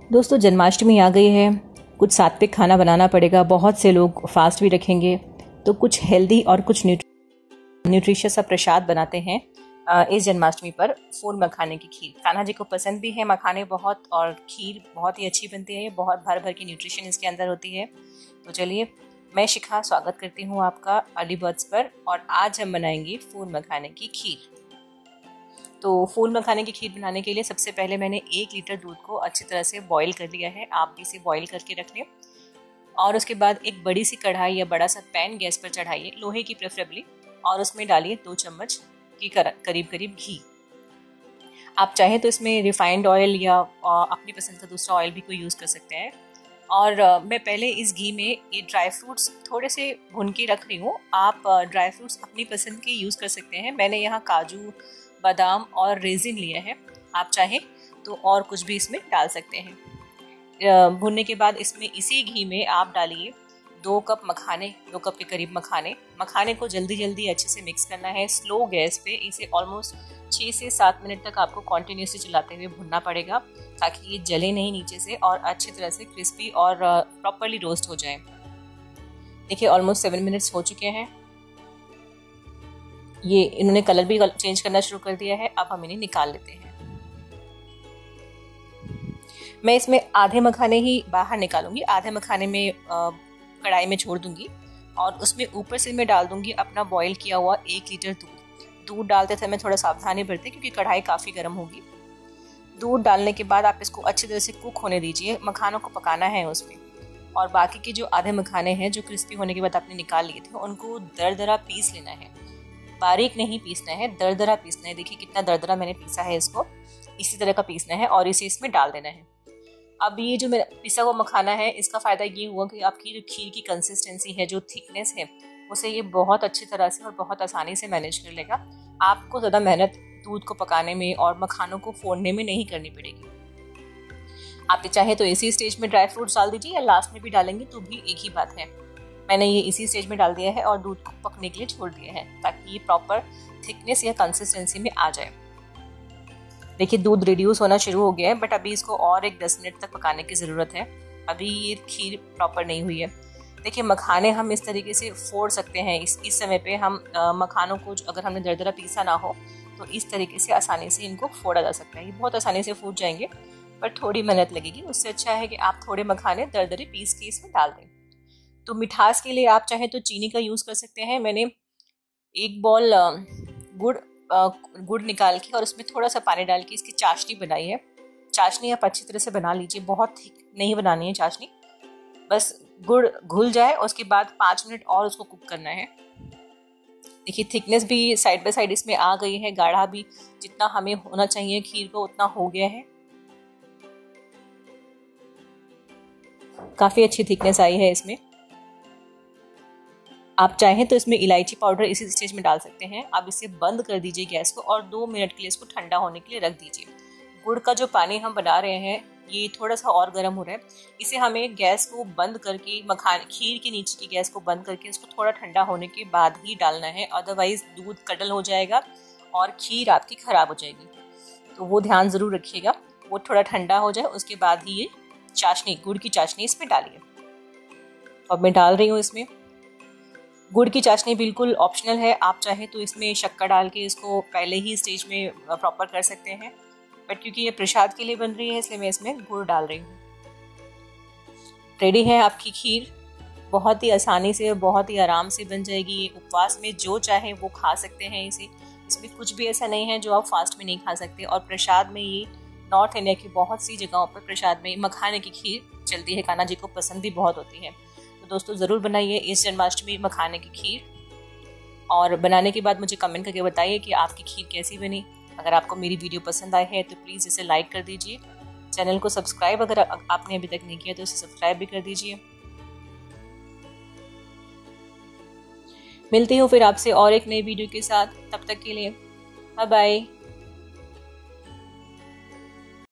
दोस्तों जन्माष्टमी आ गई है, कुछ सात्विक खाना बनाना पड़ेगा। बहुत से लोग फास्ट भी रखेंगे, तो कुछ हेल्दी और कुछ न्यूट्रिशियस सा प्रसाद बनाते हैं इस जन्माष्टमी पर। फूल मखाने की खीर कान्हा जी को पसंद भी है, मखाने बहुत, और खीर बहुत ही अच्छी बनती है। बहुत भर भर की न्यूट्रिशन इसके अंदर होती है। तो चलिए, मैं शिखा स्वागत करती हूँ आपका अर्ली बर्ड्स पर, और आज हम बनाएंगे फूल मखाने की खीर। तो फूल मखाने की खीर बनाने के लिए सबसे पहले मैंने 1 लीटर दूध को अच्छी तरह से बॉईल कर लिया है। आप भी इसे बॉईल करके रख लें। और उसके बाद एक बड़ी सी कढ़ाई या बड़ा सा पैन गैस पर चढ़ाइए, लोहे की प्रेफरेबली, और उसमें डालिए 2 चम्मच की करीब करीब घी। आप चाहें तो इसमें रिफाइंड ऑयल या अपनी पसंद का दूसरा ऑयल भी कोई यूज़ कर सकते हैं। और मैं पहले इस घी में ये ड्राई फ्रूट्स थोड़े से भून के रख रही हूँ। आप ड्राई फ्रूट्स अपनी पसंद के यूज़ कर सकते हैं। मैंने यहाँ काजू, बादाम और रेजिन लिया है। आप चाहें तो और कुछ भी इसमें डाल सकते हैं। भूनने के बाद इसमें इसी घी में आप डालिए 2 कप मखाने, 2 कप के करीब मखाने को जल्दी अच्छे से मिक्स करना है। स्लो गैस पे इसे ऑलमोस्ट 6 से 7 मिनट तक आपको कॉन्टिन्यूसली चलाते हुए भुनना पड़ेगा, ताकि ये जले नहीं नीचे से और अच्छी तरह से क्रिस्पी और प्रॉपरली रोस्ट हो जाए। देखिए, ऑलमोस्ट 7 मिनट्स हो चुके हैं। ये इन्होंने कलर भी चेंज करना शुरू कर दिया है। अब हम इन्हें निकाल लेते हैं। मैं इसमें आधे मखाने ही बाहर निकालूंगी, आधे मखाने में कढ़ाई में छोड़ दूंगी, और उसमें ऊपर से मैं डाल दूंगी अपना बॉईल किया हुआ 1 लीटर दूध डालते समय थोड़ा सावधानी बरतें, क्योंकि कढ़ाई काफ़ी गर्म होगी। दूध डालने के बाद आप इसको अच्छी तरह से कुक होने दीजिए। मखानों को पकाना है उसमें, और बाकी के जो आधे मखाने हैं जो क्रिस्पी होने के बाद आपने निकाल लिए थे, उनको दरदरा पीस लेना है। बारीक नहीं पीसना है, दरदरा पीसना है। देखिए कितना दरदरा मैंने पीसा है इसको, इसी तरह का पीसना है और इसे इसमें डाल देना है। अब ये जो मेरा पिसा हुआ मखाना है, इसका फ़ायदा ये हुआ कि आपकी जो खीर की कंसिस्टेंसी है, जो थिकनेस है, उसे ये बहुत अच्छी तरह से और बहुत आसानी से मैनेज कर लेगा। आपको ज़्यादा मेहनत दूध को पकाने में और मखानों को फोड़ने में नहीं करनी पड़ेगी। आप चाहे तो इसी स्टेज में ड्राई फ्रूट्स डाल दीजिए, या लास्ट में भी डालेंगे तो भी एक ही बात है। मैंने ये इसी स्टेज में डाल दिया है और दूध को पकने के लिए छोड़ दिया है, ताकि ये प्रॉपर थिकनेस या कंसिस्टेंसी में आ जाए। देखिए, दूध रिड्यूस होना शुरू हो गया है, बट अभी इसको और एक 10 मिनट तक पकाने की ज़रूरत है। अभी ये खीर प्रॉपर नहीं हुई है। देखिए, मखाने हम इस तरीके से फोड़ सकते हैं। इस समय पे हम मखानों को, अगर हमने दरदरा पीसा ना हो, तो इस तरीके से आसानी से इनको फोड़ा जा सकता है। ये बहुत आसानी से फूट जाएंगे, पर थोड़ी मेहनत लगेगी। उससे अच्छा है कि आप थोड़े मखाने दरदरे पीस के इसमें डाल दें। तो मिठास के लिए आप चाहें तो चीनी का यूज़ कर सकते हैं। मैंने 1 बॉल गुड़ निकाल के और उसमें थोड़ा सा पानी डाल के इसकी चाशनी बनाई है। चाशनी आप अच्छी तरह से बना लीजिए, बहुत थिक नहीं बनानी है चाशनी, बस गुड़ घुल जाए। उसके बाद 5 मिनट और उसको कुक करना है। देखिए, थिकनेस भी साइड बाय साइड इसमें आ गई है, गाढ़ा भी जितना हमें होना चाहिए खीर को उतना हो गया है। काफ़ी अच्छी थिकनेस आई है इसमें। आप चाहें तो इसमें इलायची पाउडर इसी स्टेज में डाल सकते हैं। आप इसे बंद कर दीजिए गैस को, और 2 मिनट के लिए इसको ठंडा होने के लिए रख दीजिए। गुड़ का जो पानी हम बना रहे हैं, ये थोड़ा सा और गर्म हो रहा है। इसे हमें गैस को बंद करके, खीर के नीचे की गैस को बंद करके इसको थोड़ा ठंडा होने के बाद ही डालना है, अदरवाइज दूध कड़ल हो जाएगा और खीर आपकी ख़राब हो जाएगी। तो वो ध्यान ज़रूर रखिएगा, वो थोड़ा ठंडा हो जाए उसके बाद ही ये चाशनी, गुड़ की चाशनी इसमें डालिए। अब मैं डाल रही हूँ इसमें। गुड़ की चाशनी बिल्कुल ऑप्शनल है। आप चाहे तो इसमें शक्कर डाल के इसको पहले ही स्टेज में प्रॉपर कर सकते हैं, बट क्योंकि ये प्रसाद के लिए बन रही है, इसलिए मैं इसमें गुड़ डाल रही हूँ। रेडी है आपकी खीर। बहुत ही आसानी से, बहुत ही आराम से बन जाएगी। उपवास में जो चाहे वो खा सकते हैं इसे। इसमें कुछ भी ऐसा नहीं है जो आप फास्ट में नहीं खा सकते। और प्रसाद में ये नॉर्थ इंडिया की बहुत सी जगहों पर प्रसाद में मखाने की खीर चलती है। कान्हा जी को पसंद भी बहुत होती है। दोस्तों, ज़रूर बनाइए इस जन्माष्टमी मखाने की खीर, और बनाने के बाद मुझे कमेंट करके बताइए कि आपकी खीर कैसी बनी। अगर आपको मेरी वीडियो पसंद आई है तो प्लीज़ इसे लाइक कर दीजिए। चैनल को सब्सक्राइब अगर आपने अभी तक नहीं किया तो इसे सब्सक्राइब भी कर दीजिए। मिलती हूँ फिर आपसे और एक नई वीडियो के साथ। तब तक के लिए बाय बाय।